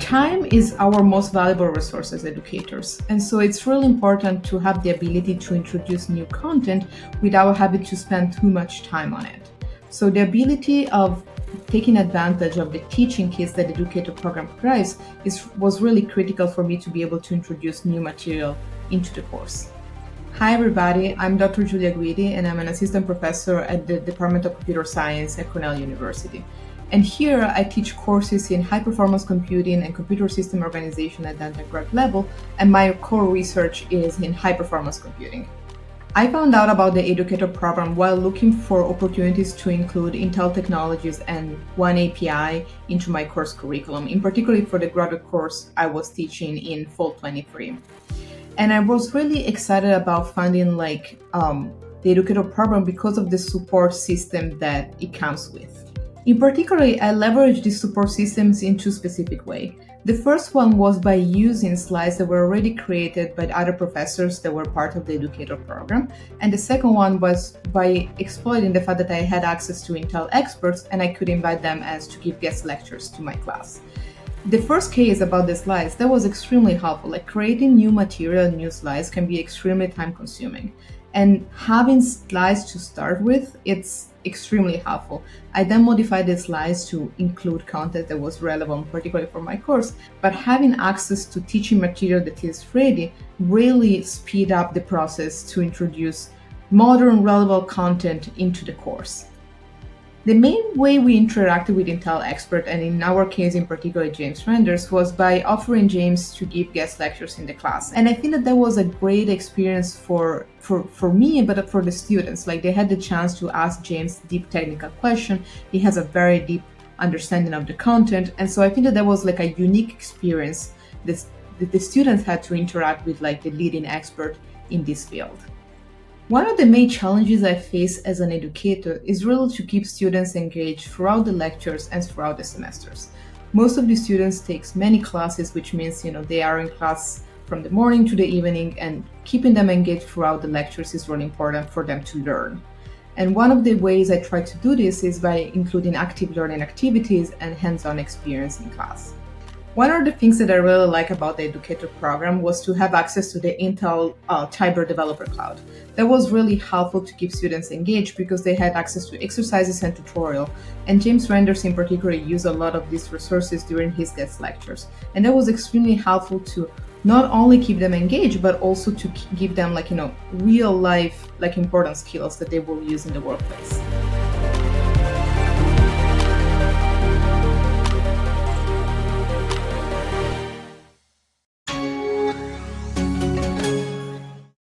Time is our most valuable resource as educators, and so it's really important to have the ability to introduce new content without having to spend too much time on it. So the ability of taking advantage of the teaching kits that the Educator program provides was really critical for me to be able to introduce new material into the course. Hi everybody, I'm Dr. Gulia Guidi and I'm an assistant professor at the Department of Computer Science at Cornell University. And here I teach courses in high-performance computing and computer system organization at the undergrad level, and my core research is in high-performance computing. I found out about the Educator program while looking for opportunities to include Intel technologies and One API into my course curriculum, in particular for the graduate course I was teaching in fall 23. And I was really excited about finding the Educator program because of the support system that it comes with. In particular, I leveraged these support systems in two specific ways. The first one was by using slides that were already created by other professors that were part of the Educator program. And the second one was by exploiting the fact that I had access to Intel experts and I could invite them as to give guest lectures to my class. The first case about the slides, that was extremely helpful. Like creating new material, new slides can be extremely time consuming. And having slides to start with, it's extremely helpful. I then modified the slides to include content that was relevant, particularly for my course, but having access to teaching material that is ready really speed up the process to introduce modern, relevant content into the course. The main way we interacted with Intel expert, and in our case in particular James Renders, was by offering James to give guest lectures in the class. And I think that was a great experience for me, but for the students. Like they had the chance to ask James deep technical questions. He has a very deep understanding of the content. And so I think that was like a unique experience that the students had to interact with like the leading expert in this field. One of the main challenges I face as an educator is really to keep students engaged throughout the lectures and throughout the semesters. Most of the students take many classes, which means they are in class from the morning to the evening, and keeping them engaged throughout the lectures is really important for them to learn. And one of the ways I try to do this is by including active learning activities and hands-on experience in class. One of the things that I really like about the Educator program was to have access to the Intel Tiber Developer Cloud. That was really helpful to keep students engaged because they had access to exercises and tutorial. And James Renders in particular used a lot of these resources during his guest lectures. And that was extremely helpful to not only keep them engaged, but also to give them real life important skills that they will use in the workplace.